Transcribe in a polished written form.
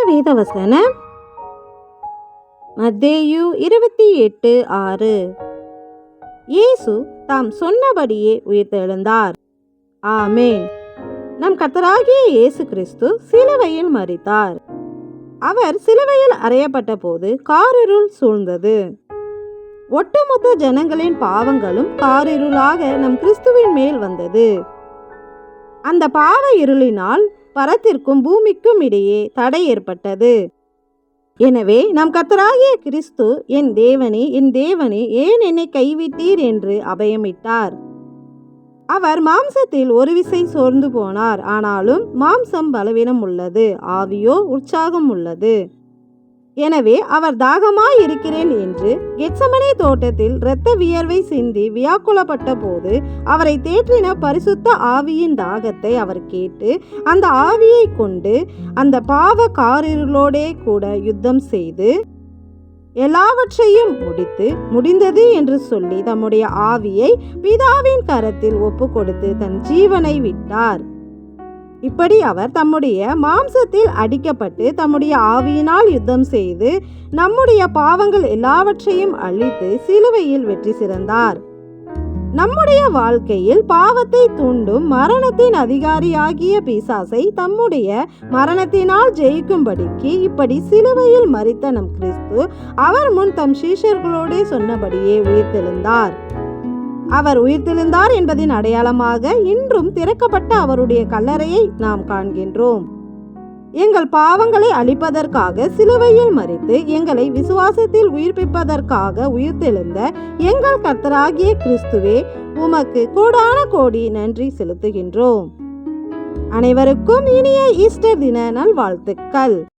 வேதவசனம் மத்தேயு 28:6. இயேசு தாம் சொன்னபடியே உயிர்த்தெழுந்தார். ஆமென். நம் கர்த்தராகிய இயேசு கிறிஸ்து சிலுவையில் மரித்தார். அவர் சிலுவையில் அறையப்பட்ட போது காரிருள் சூழ்ந்தது. ஒட்டுமொத்த ஜனங்களின் பாவங்களும் காரிருளாக நம் கிறிஸ்துவின் மேல் வந்தது. அந்த பாவ இருளினால் பரத்திற்கும் பூமிக்கும் இடையே தடை ஏற்பட்டது. எனவே நம் கர்த்தராகிய கிறிஸ்து, என் தேவனே, என் தேவனே, ஏன் என்னை கைவிட்டீர் என்று அபயமிட்டார். அவர் மாம்சத்தில் ஒரு விசை சோர்ந்து போனார். ஆனாலும் மாம்சம் பலவீனம் உள்ளது, ஆவியோ உற்சாகம் உள்ளது. எனவே அவர் தாகமாய் இருக்கிறேன் என்று கெத்சமனே தோட்டத்தில் இரத்த வியர்வை சிந்தி வியாக்குலப்பட்ட போது அவரை தேற்றின பரிசுத்த ஆவியின் தாகத்தை அவர் கேட்டு அந்த ஆவியை கொண்டு அந்த பாவ காரிருளோடே கூட யுத்தம் செய்து எல்லாவற்றையும் முடிந்தது என்று சொல்லி தம்முடைய ஆவியை பிதாவின் கரத்தில் ஒப்பு கொடுத்து தன் ஜீவனை விட்டார். இப்படி அவர் தம்முடைய மாம்சத்தில் அடிக்கப்பட்டு தம்முடைய ஆவியினால் யுத்தம் செய்து நம்முடைய பாவங்கள் எல்லாவற்றையும் அழித்து சிலுவையில் வெற்றி சிறந்தார். நம்முடைய வாழ்க்கையில் பாவத்தை தூண்டும் மரணத்தின் அதிகாரியாகிய பிசாசை தம்முடைய மரணத்தினால் ஜெயிக்கும்படிக்கு இப்படி சிலுவையில் மரித்த நம் கிறிஸ்து அவர் முன் தம் சீஷர்களோடே சொன்னபடியே உயிர்த்தெழுந்தார். அவர் உயிர்த்தெழுந்தார் என்பதின் அடையாளமாக இன்றும் திறக்கப்பட்ட அவருடைய கல்லறையை நாம் காண்கின்றோம். எங்கள் பாவங்களை அழிப்பதற்காக சிலுவையில் மரித்து எங்களை விசுவாசத்தில் உயிர்ப்பிப்பதற்காக உயிர்த்தெழுந்த எங்கள் கர்த்தராகிய கிறிஸ்துவே, உமக்கு கோடான கோடி நன்றி செலுத்துகின்றோம். அனைவருக்கும் இனிய ஈஸ்டர் தின நல்வாழ்த்துக்கள்.